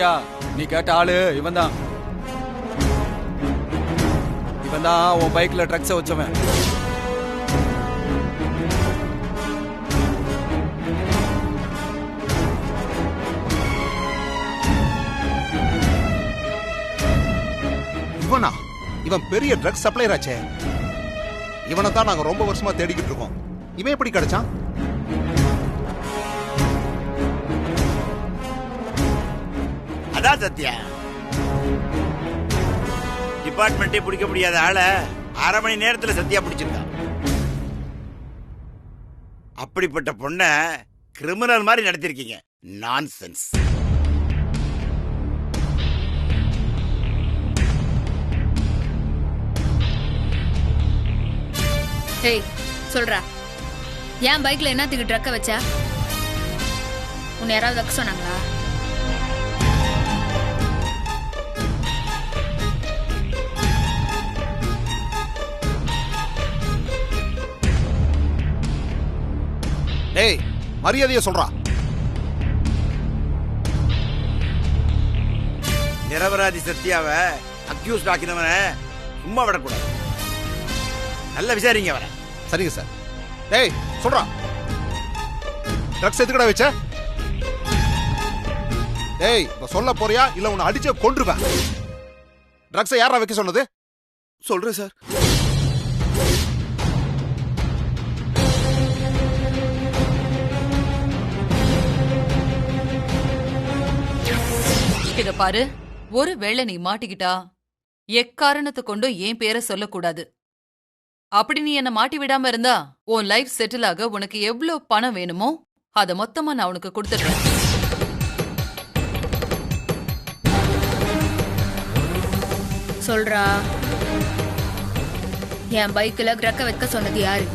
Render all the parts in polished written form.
சத்யா, நீ கேட்ட ஆளு இவன் தான். இவன் தான் உன் பைக்ல ட்ரக்ஸ வச்சவன். இவனா? இவன் பெரிய ட்ரக்ஸ் சப்ளையர் ஆச்சே. இவனை தான் நாங்க ரொம்ப வருஷமா தேடிக்கிட்டு இருக்கோம். இவன் எப்படி கிடைச்சான்? அதான் சத்யா, டிபார்ட்மெண்ட்டே பிடிக்க முடியாத ஆளை 1/2 மணி நேரத்துல சத்யா பிடிச்சிருக்கான். அப்படிப்பட்ட பொண்ண கிரிமினல் மாதிரி நடத்திருக்கீங்க. நான்சென்ஸ். ஏய் சொல்றா, என் பைக்ல என்னத்துக்கு ட்ரக்க வச்சா? உன்னை யாராவது வைக்க சொன்னாங்களா? டேய், மரியாதையை சொல்றா. நிரபராதி சத்யாவை அக்யூஸ்ட் ஆக்கினவனை சும்மா விடக்கூடாது. நல்ல விசாரிங்க வர. சரிங்க சார். டேய் சொல்றா, ட்ரக்ஸ் எதுக்கடா வச்ச? டேய் சொல்ல போறியா இல்ல உன்னை அடிச்சு கொன்றுவேன். ட்ரக்ஸை யாரா வைக்க சொன்னது? சொல்றேன் சார். இத பாரு, ஒருவேளை நீ மாட்டிக்கிட்டா எக்காரணத்தை கொண்டும் என் பேரை சொல்லக்கூடாது. அப்படி நீ என்ன மாட்டி விடாம இருந்தா உன் லைஃப் செட்டில் ஆக உனக்கு எவ்வளவு பணம் வேணுமோ அத மொத்தமா நான் உனக்கு கொடுத்துடுறேன். சொல்றா, என் பைக்ல ட்ரக்க வைக்க சொன்னது யாரு?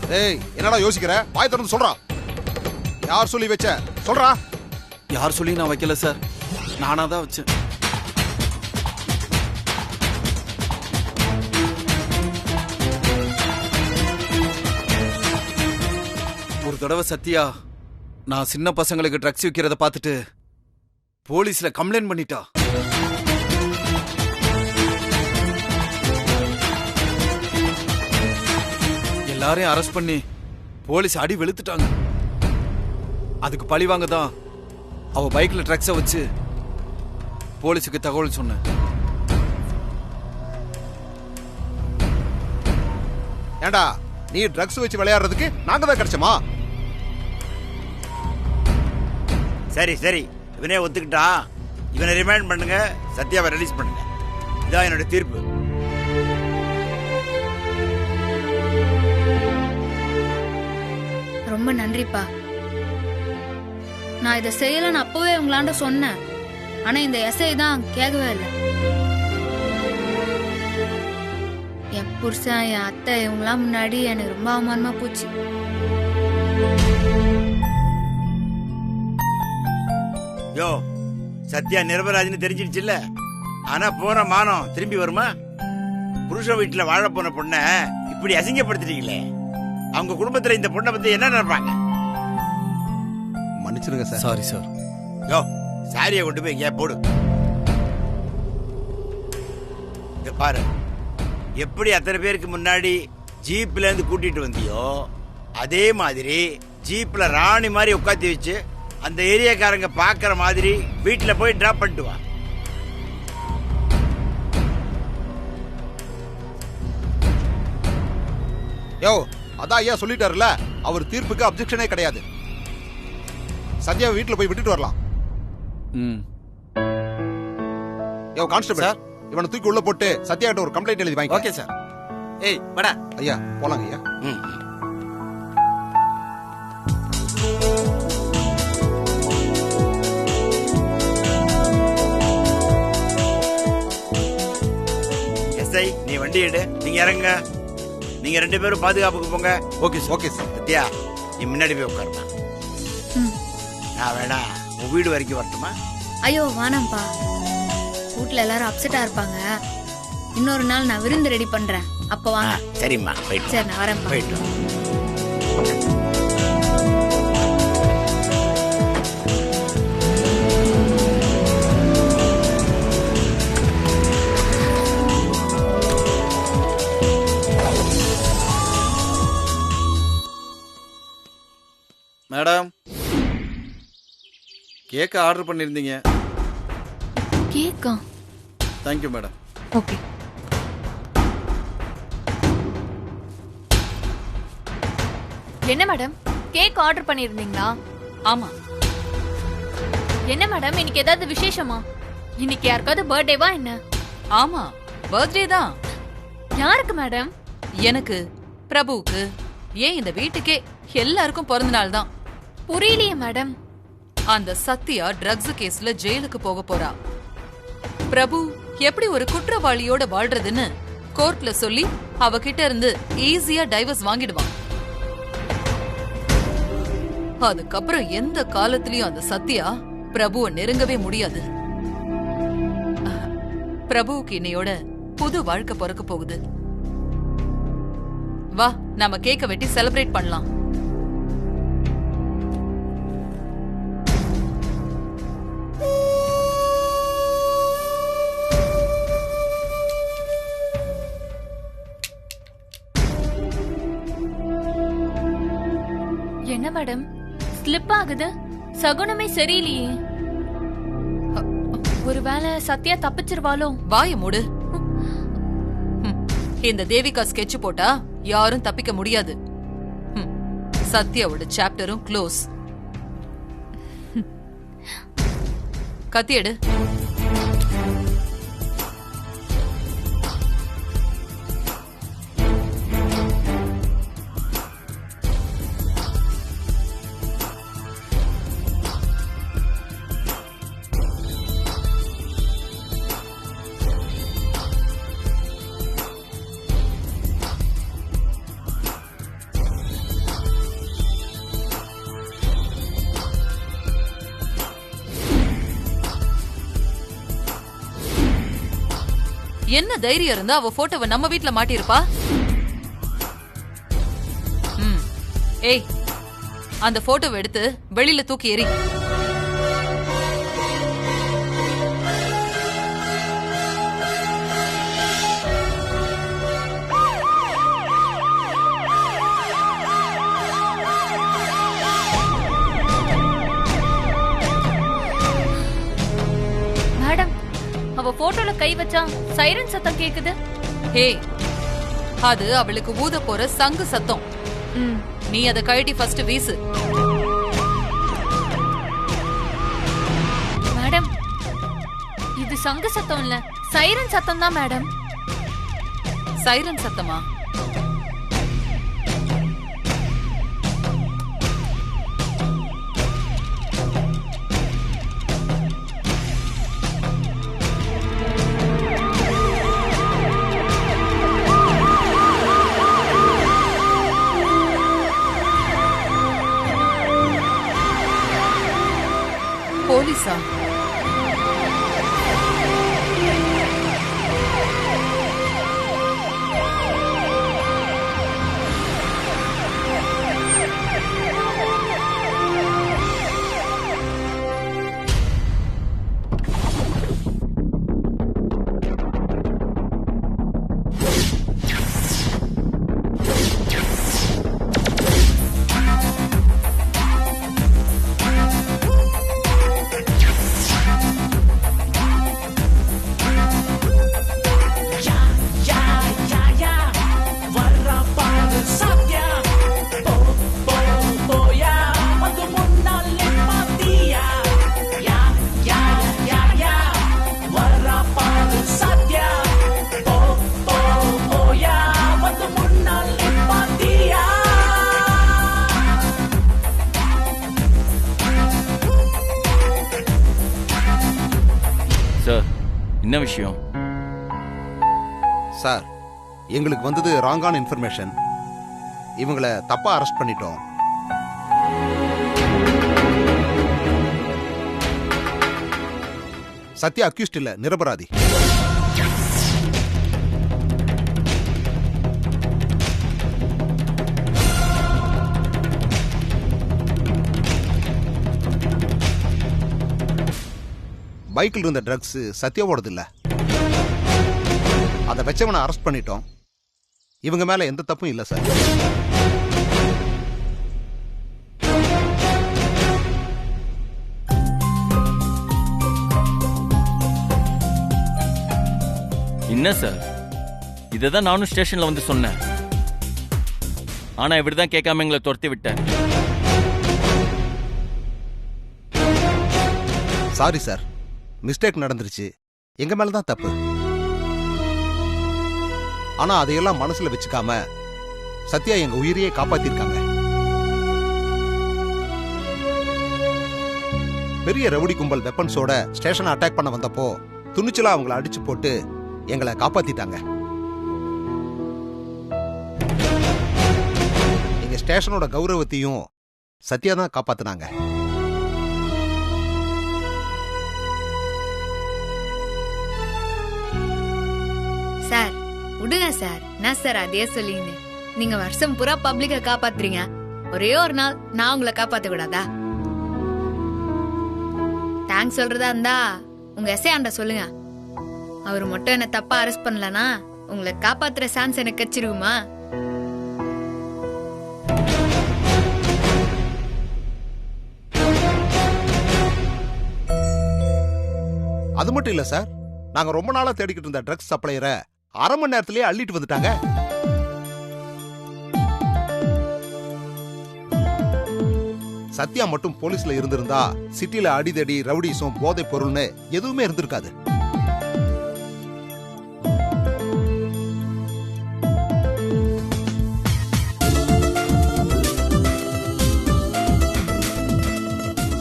டேய் என்னடா யோசிக்கிற? வாய் திறந்து சொல்றா. யார் சொல்லி வச்ச? சொல்றா. யார் சொல்லி நான் வைக்கல சார், நானா தான் வச்சேன். ஒரு தடவை சத்யா நான் சின்ன பசங்களுக்கு ட்ரக்ஸ் விற்கிறத பார்த்துட்டு போலீஸ்ல கம்ப்ளைண்ட் பண்ணிட்டா. எல்லாரையும் அரெஸ்ட் பண்ணி போலீஸ் அடி வெளுத்துட்டாங்க. அதுக்கு பழிவாங்க தான் அவ பைக்ல ட்ரக்ஸ வச்சு போலீஸுக்கு தகவல் சொன்ன. ஏண்டா நீ ட்ரக்ஸ் வச்சு விளையாடுறதுக்கு நாங்க தான் கிடைச்சோமா? சரி சரி, இவனே ஒத்துக்கிட்டா. இவனை ரிமைண்ட் பண்ணுங்க, சத்யாவை ரிலீஸ் பண்ணுங்க. இதான் என்னோட தீர்ப்பு. ரொம்ப நன்றிப்பா. நான் இதை செய்யலன்னு அப்பவே உங்களாண்ட சொன்னேன். ஆனா இந்த எஸ்ஐ தான் கேட்கவே இல்லை. என் புருஷன், என் அத்தை இவங்களாம் முன்னாடி எனக்கு ரொம்ப அவமானமா போச்சு. யோ, சத்யா நிரபராஜ்னு தெரிஞ்சிடுச்சுல்ல. ஆனா போன மானம் திரும்பி வருமா? புருஷ வீட்டுல வாழ போன பொண்ண இப்படி அசிங்கப்படுத்திட்டீங்களே. அவங்க குடும்பத்துல இந்த பொண்ணை பத்தி என்ன நினைப்பாங்க? மன்னிச்சிருங்க சார். Sorry sir. யோ, சாரியை கொண்டு போய் எங்கேயா போடு. இங்க பாரு, எப்படி அத்தனை பேருக்கு முன்னாடி ஜீப்ல இருந்து கூட்டிட்டு வந்தியோ அதே மாதிரி ஜீப்ல ராணி மாதிரி உட்காத்தி வச்சு அந்த ஏரியாக்காரங்க பாக்குற மாதிரி வீட்டுல போய் டிராப் பண்ணிட்டு வா. யோ, அதான் ஐயா சொல்லிட்டாருல, அவர் தீர்ப்புக்கு அப்ஜெக்ஷனே கிடையாது. சத்யா வீட்டுல போய் விட்டுட்டு வரலாம். யோ கான்ஸ்டபிள் சார், இவனை தூக்கி உள்ள போட்டு சத்யா கிட்ட ஒரு கம்ப்ளைண்ட் எழுதி வாங்கி. Okay sir. ஏய் வாடா. ஐயா போலாங்க ஐயா. எஸ்ஐ, நீ வண்டி எடு, நீங்க இறங்க. நீங்க 2 பேரும் பாதுகாப்புக்கு போங்க. Okay sir. Okay sir. Sathya, நீ முன்னாடி போய் உட்காருமா. நான் வேணா உன் வீடு வரைக்கும் வரட்டுமா? ஐயோ வானம்பா, வீட்டுல எல்லாரும் அப்செட்டா இருப்பாங்க. இன்னொரு நாள் நான் விருந்து ரெடி பண்றேன், அப்ப வாங்க. சரிம்மா, போயிட்டு. சரி நான் வரேன். போயிட்டு. மேடம், கேக்க ஆர்டர் பண்ணியிருந்தீங்க. கேக்கா? Thank you madam. ஓகே. என்ன மேடம், கேக் ஆர்டர் பண்ணிருந்தீங்களா? ஆமா. என்ன மேடம், இன்னைக்கு ஏதாவது விசேஷமா? இன்னைக்கு யாருக்காவது பர்த்டேவா என்ன? ஆமா, பர்த்டே தான். யாருக்கு மேடம்? எனக்கு, பிரபுவுக்கு, ஏன் இந்த வீட்டுக்கே எல்லாருக்கும் பிறந்த நாள் தான். புரியலையே மேடம். அந்த சத்யா ட்ரக்ஸ் கேஸ்ல ஜெயிலுக்கு போக போறா. பிரபு எப்படி ஒரு குற்றவாளியோட வாழ்றதுன்னு கோர்ட்ல சொல்லி அவகிட்ட இருந்து ஈஸியா டைவர்ஸ் வாங்கிடுவான். அதுக்கப்புறம் எந்த காலத்திலயும் அந்த சத்யா பிரபுவை நெருங்கவே முடியாது. பிரபுவுக்கு இன்னையோட புது வாழ்க்கை பிறக்க போகுது. வா, நாம கேக்க வெட்டி செலிப்ரேட் பண்ணலாம். என்ன மேடம், ஸ்லிப் ஆகுது? சகுனமே சரியில்லையே. ஒருவேளை சத்யா தப்பிச்சிருவாளோ? வாய மூடு. இந்த தேவிகா ஸ்கெட்ச் போட்டா யாரும் தப்பிக்க முடியாது. சத்யாவோட சாப்டரும் க்ளோஸ். கத்தியடு. என்ன தைரியம் இருந்தா அவ போட்டோவை நம்ம வீட்ல மாட்டிருப்பா? ஏய், அந்த போட்டோவை எடுத்து வெளியில தூக்கி எறி. மேடம், அவ போட்டோல கை வச்சா சைரன் சத்தம் கேக்குது. ஹே, அது அவளுக்கு ஊத போற சங்கு சத்தம். நீ அதை கழட்டி ஃபர்ஸ்ட் வீசு. மேடம், இது சங்கு சத்தம் இல்ல, சைரன் சத்தம் தான் மேடம். சைரன் சத்தமா? போலீஸா? சார், என்ன விஷயம்? சார், எங்களுக்கு வந்தது ராங்கான இன்ஃபர்மேஷன். இவங்களை தப்பா அரெஸ்ட் பண்ணிட்டோம். சத்யா அக்யூஸ்ட் இல்ல, நிரபராதி. பைக்கில் இருந்த ட்ரக்ஸ் சத்யாவோடது இல்ல. அதை வச்சவனை அரெஸ்ட் பண்ணிட்டோம். இவங்க மேல எந்த தப்பும் இல்ல சார். என்ன சார், இததான் நானும் ஸ்டேஷன்ல வந்து சொன்னேன். ஆனா இப்படிதான் கேட்காம எங்களை துரத்தி விட்டேன். சாரி சார், மிஸ்டேக் நடந்துருச்சு. எங்க மேலதான் தப்பு. ஆனா அதையெல்லாம் மனசுல வச்சுக்காம சத்யா எங்க உயிரையே காப்பாத்திருக்காங்க. பெரிய ரவுடி கும்பல் வெப்பன்ஸோட ஸ்டேஷனை அட்டாக் பண்ண வந்தப்போ துணிச்சலா அவங்கள அடிச்சு போட்டு எங்களை காப்பாத்திட்டாங்க. எங்க ஸ்டேஷனோட கௌரவத்தையும் சத்யா தான் காப்பாத்தினாங்க. சார் விடுங்க சார். என்ன சார் அதே சொல்லிங்க? நீங்க வருஷம் பூரா பப்ளிக்க காப்பாத்துறீங்க, ஒரே ஒரு நாள் நான் உங்களை காப்பாத்த கூடாதா? தேங்க்ஸ் சொல்றதா இருந்தா உங்க எஸ்ஐ ஆண்ட சொல்லுங்க. அவர் மட்டும் என்ன தப்பா அரெஸ்ட் பண்ணலனா உங்களை காப்பாத்துற சான்ஸ் எனக்கு கிடைச்சிருக்குமா? அது மட்டும் இல்ல சார், நாங்க ரொம்ப நாளா தேடிக்கிட்டு இருந்த ட்ரக்ஸ் சப்ளையரை அரை மணி நேரத்திலேயே அள்ளிட்டு வந்துட்டாங்க. சத்யா மட்டும் போலீஸ்ல இருந்திருந்தா சிட்டில அடிதடி ரவுடிசம் போதை பொருள்னு எதுவுமே இருந்திருக்காது.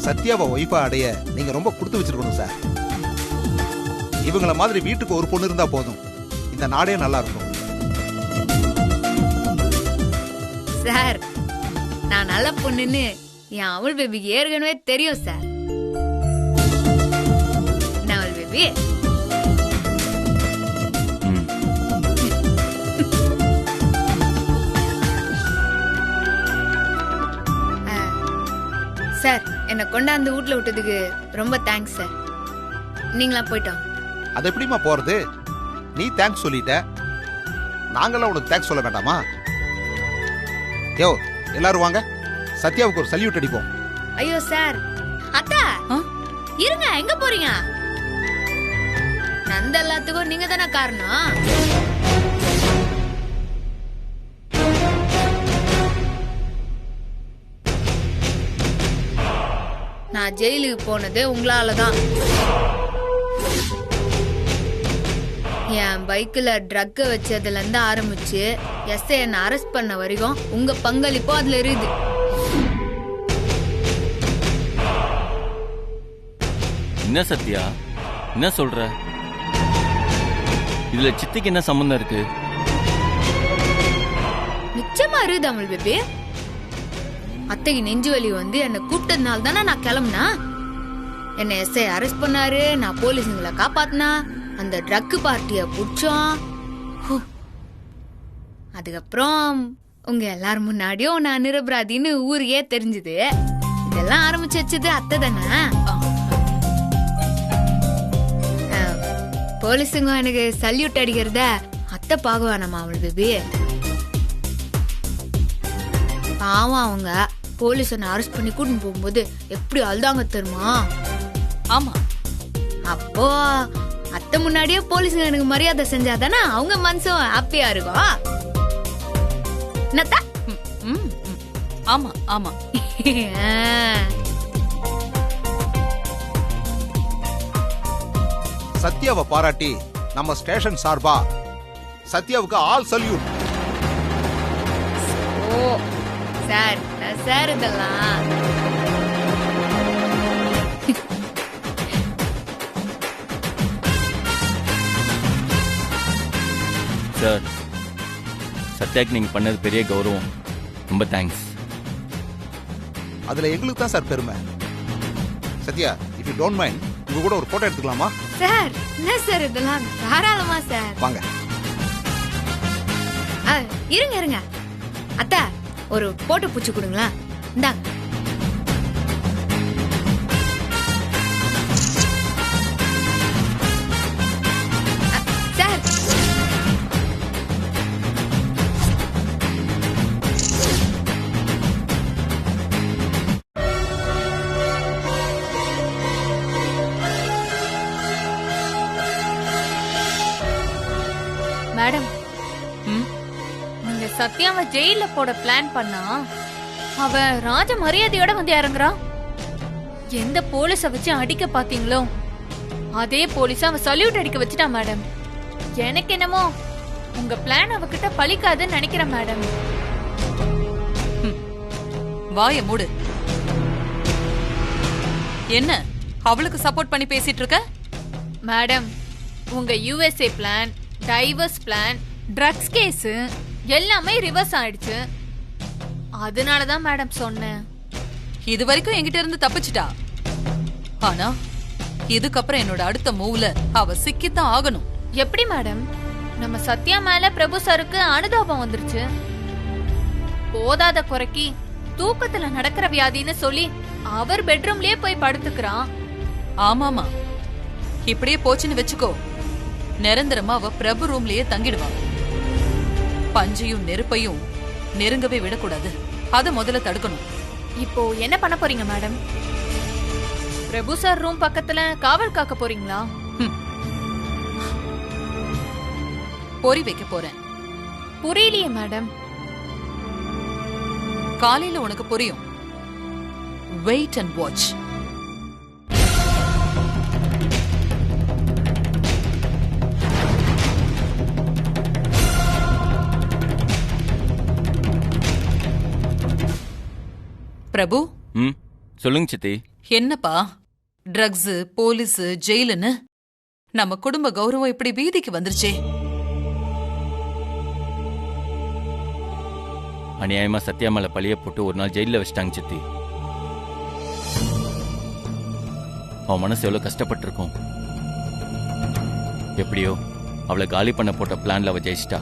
சத்யாவை ஒய்ஃபா அடைய நீங்க ரொம்ப கொடுத்து வச்சிருக்கணும் சார். இவங்கள மாதிரி வீட்டுக்கு ஒரு பொண்ணு இருந்தா போதும், இந்த நாடே நல்லா இருக்கும். சார் நான் நல்ல பொண்ணுன்னு என் அவள் பேபிக்கு ஏற்கனவே தெரியும் சார். நான் அவள் பேபி. சார் என்னை கொண்டாந்து வீட்டுல விட்டதுக்கு ரொம்ப தேங்க்ஸ் சார். நீங்களா போயிட்டோம். அது எப்படிமா போறது? நீ தேங்க்ஸ் சொல்லிட்ட, நாங்களாம் உனக்கு தேங்க்ஸ் சொல்ல வேண்டாமா? யோ எல்லாரும் வாங்க, சத்யாவுக்கு ஒரு சல்யூட் அடிப்போம். ஐயோ சார். அத்தா இருங்க, எங்க போறீங்க? நந்த எல்லாத்துக்கும் நீங்க தானே காரணம். நான் ஜெயிலுக்கு போனது உங்களாலதான். என் பைக்ல ட்ரக்க வச்சதுல இருந்து ஆரம்பிச்சு எஸ்ஐ என்ன அரெஸ்ட் பண்ண வரைக்கும் உங்க பங்களிப்போ அதுல இருக்குது. என்ன சத்யா, என்ன சொல்ற? இதுல சித்திக்கு என்ன சம்பந்தம் இருக்கு? நிச்சயமா இருக்குது அமல் பேபி. அத்தைக்கு நெஞ்சு வலி வந்து என்ன கூப்பிட்டதுனால தானே நான் கிளம்புனா. என்ன எஸ்ஐ அரெஸ்ட் பண்ணாரு, நான் போலீஸுங்களை காப்பாத்தினா, அந்த ட்ரக் பார்ட்டிய புடிச்சோம். அதுக்கப்புறம் உங்க எல்லாரும் முன்னாடியும் நான் நிரபராதின்னு ஊருக்கே தெரிஞ்சது. இதெல்லாம் ஆரம்பிச்சு வச்சது அத்தை தானே. போலீஸுங்க எனக்கு சல்யூட் அடிக்கிறத அத்தை பார்க்க வேணாமா அவள் பேபி? பாவம், அவங்க போலீஸ் அரெஸ்ட் பண்ணி கூட்டின்னு போகும்போது எப்படி அழுதாங்க தெரியுமா? ஆமா, அப்போ அத்தை முன்னாடியே போலீஸுங்க எனக்கு மரியாதை செஞ்சாதானே அவங்க மனசும் ஹாப்பியா இருக்கும். என்னத்தா? ஆமா ஆமா. சத்யாவை பாராட்டி நம்ம ஸ்டேஷன் சார்பா சத்யாவுக்கு ஆல் சல்யூட். ஓ சார், சார் இதெல்லாம் சார், சத்யாக்கு நீங்க பண்ணது பெரிய கௌரவம். ரொம்ப தேங்க்ஸ். அதுல எங்களுக்கு தான் சார் பெருமை. Sathya, if you don't mind, உங்க கூட ஒரு போட்டோ எடுத்துக்கலாமா? சார் என்ன சார் இதெல்லாம்? தாராளமா சார். வாங்க. இருங்க இருங்க அத்தா, ஒரு போட்டோ பூச்சி கொடுங்களா? இந்தாங்க. மேடம் ம், நீங்க சத்யாவை ஜெயில போட பிளான் பண்ணா அவ ராஜ மரியாதையோட வந்து இறங்குறா. எந்த போலீஸ வச்சு அடிக்க பாத்தீங்களோ அதே போலீஸ் அவ சல்யூட் அடிக்க வச்சுட்டா மேடம். எனக்கு என்னமோ உங்க பிளான் அவகிட்ட பலிக்காதுன்னு நினைக்கிறேன் மேடம். வாய மூடு. என்ன அவளுக்கு சப்போர்ட் பண்ணி பேசிட்டு இருக்க? மேடம் உங்க USA plan, divorce plan, drugs case எல்லாமே ரிவர்ஸ் ஆயிடுச்சு. அதனாலதான் மேடம் சொன்னேன். இது வரைக்கும் என்கிட்ட இருந்து தப்பிச்சிட்டா. ஆனா இதுக்கப்புறம் என்னோட அடுத்த மூவ்ல அவ சிக்கித்தான் ஆகணும். எப்படி மேடம்? நம்ம சத்யா மேல பிரபு சாருக்கு அனுதாபம் வந்துருச்சு. போதாத குறைக்கி தூக்கத்துல நடக்கிற வியாதின்னு சொல்லி அவர் பெட்ரூம்லயே போய் படுத்துக்கிறான். ஆமாமா, இப்படியே போச்சுன்னு வெச்சுக்கோ, நிரந்தரமா அவ பிரபு ரூம்லயே தங்கிடுவா. பஞ்சையும் நெருப்பையும் நெருங்கவே விடக்கூடாது. அத முதல்ல தடுக்கணும். இப்போ என்ன பண்ண போறீங்க மேடம்? பிரபு சார் ரூம் பக்கத்துல காவல் காக்க போறீங்களா? பொறி வைக்க போறேன். புரியலையே மேடம். காலையில உனக்கு புரியும். Wait and watch. பிரபு, சொல்லுங்க சித்தி. என்னப்பா ட்ரக்ஸ், போலீஸ், ஜெயிலுன்னு நம்ம குடும்ப கௌரவம் இப்படி வீதிக்கு வந்துருச்சே. அநியாயமா சத்யா மேல பழிய போட்டு ஒரு நாள் ஜெயில வச்சிட்டாங்க சித்தி. அவன் மனசு எவ்வளவு கஷ்டப்பட்டு இருக்கும். எப்படியோ அவளை காலி பண்ண போட்ட பிளான்ல அவ ஜெயிச்சிட்டா.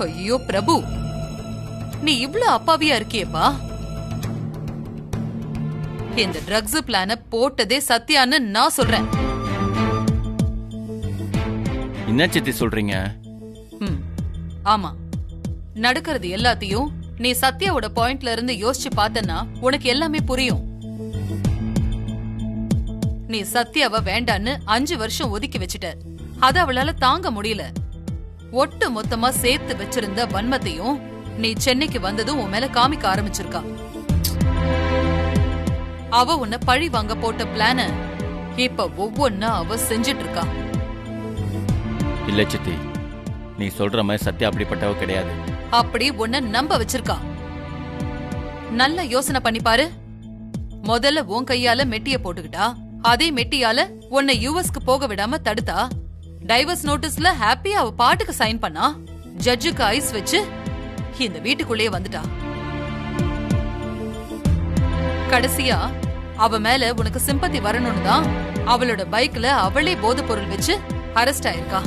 ஐயோ பிரபு, நீ இவ்ளோ அப்பாவியா இருக்கியேப்பா. இந்த ட்ரக்ஸ் பிளான போட்டதே சத்யான்னு நான் சொல்றேன். என்ன சித்தி சொல்றீங்க? ஆமா, நடக்கிறது எல்லாத்தையும் நீ சத்யாவோட பாயிண்ட்ல இருந்து யோசிச்சு பார்த்தனா உனக்கு எல்லாமே புரியும். நீ சத்யாவை வேண்டான்னு 5 வருஷம் ஒதுக்கி வச்சுட்ட. அத அவளால தாங்க முடியல. ஒட்டு மொத்தமா சேர்த்து வச்சிருந்த வன்மத்தையும் நீ சென்னைக்கு வந்ததும் உன் மேல காமிக்க ஆரம்பிச்சிருக்கா. அவ உன்னை பழி வாங்க போட்ட பிளான இப்ப ஒவ்வொன்னா அவ செஞ்சிட்டு இருக்கா. இல்ல சித்தி, நீ சொல்ற மாதிரி சத்யா அப்படிப்பட்டவ கிடையாது. அப்படி உன்னை நம்ப வச்சிருக்கா. நல்ல யோசனை பண்ணி பாரு. முதல்ல உன் கையால மெட்டிய போட்டுக்கிட்டா, அதே மெட்டியால உன்னை யுஎஸ்க்கு போக விடாம தடுத்தா. டைவர்ஸ் நோட்டீஸ்ல ஹாப்பியா அவ பாட்டுக்கு சைன் பண்ணா. ஜட்ஜுக்கு ஐஸ் வச்சு இந்த வீட்டுக்குள்ளேயே வந்துட்டா. கடைசியா அவ மேல உனக்கு சிம்பத்தி வரணும்னு தான் அவளோட பைக்ல அவளே போதைப் பொருள் வச்சு அரெஸ்ட் ஆயிருக்கா.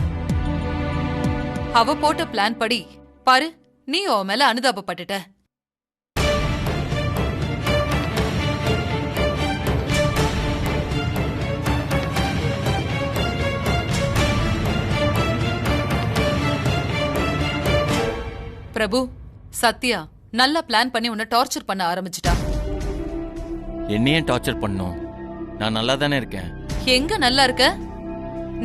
அவ போட்ட பிளான் படி பாரு, நீ அவ மேல அனுதாபப்பட்டுட்ட. பிரபு, சத்யா நல்லா பிளான் பண்ணி உன்னை டார்ச்சர் பண்ண ஆரம்பிச்சிட்டா. என்னையே டார்ச்சர் பண்ணும்? நான் நல்லா தானே இருக்கேன். எங்க நல்லா இருக்க?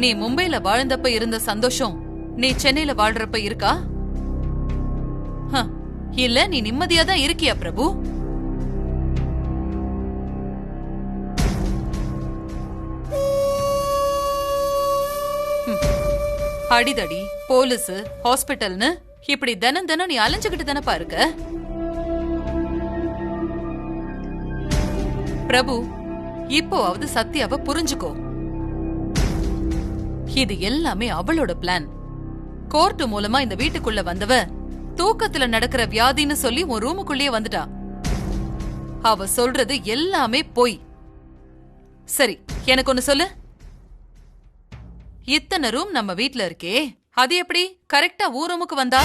நீ மும்பைல வாழ்ந்தப்ப இருந்த சந்தோஷம் நீ சென்னையில வாழ்றப்ப இருக்கா? இல்ல நீ நிம்மதியா தான் இருக்கியா பிரபு? அடிதடி, போலீஸ், ஹாஸ்பிட்டல்னு இப்படி தினம் தினம் நீ அலைஞ்சுகிட்டு தானப்பா இருக்க. பிரபு, இப்போவாவது சத்யாவை புரிஞ்சுக்கோ. இது எல்லாமே அவளோட பிளான். கோர்ட் மூலமா இந்த வீட்டுக்குள்ள வந்தவ தூக்கத்துல நடக்கிற வியாதின்னு சொல்லி உன் ரூமுக்குள்ளேயே வந்துட்டா. அவ சொல்றது எல்லாமே போய். சரி, எனக்கு ஒன்னு சொல்லு. இத்தனை ரூம் நம்ம வீட்ல இருக்கே, அது எப்படி கரெக்டா ஊர் ரூமுக்கு வந்தா?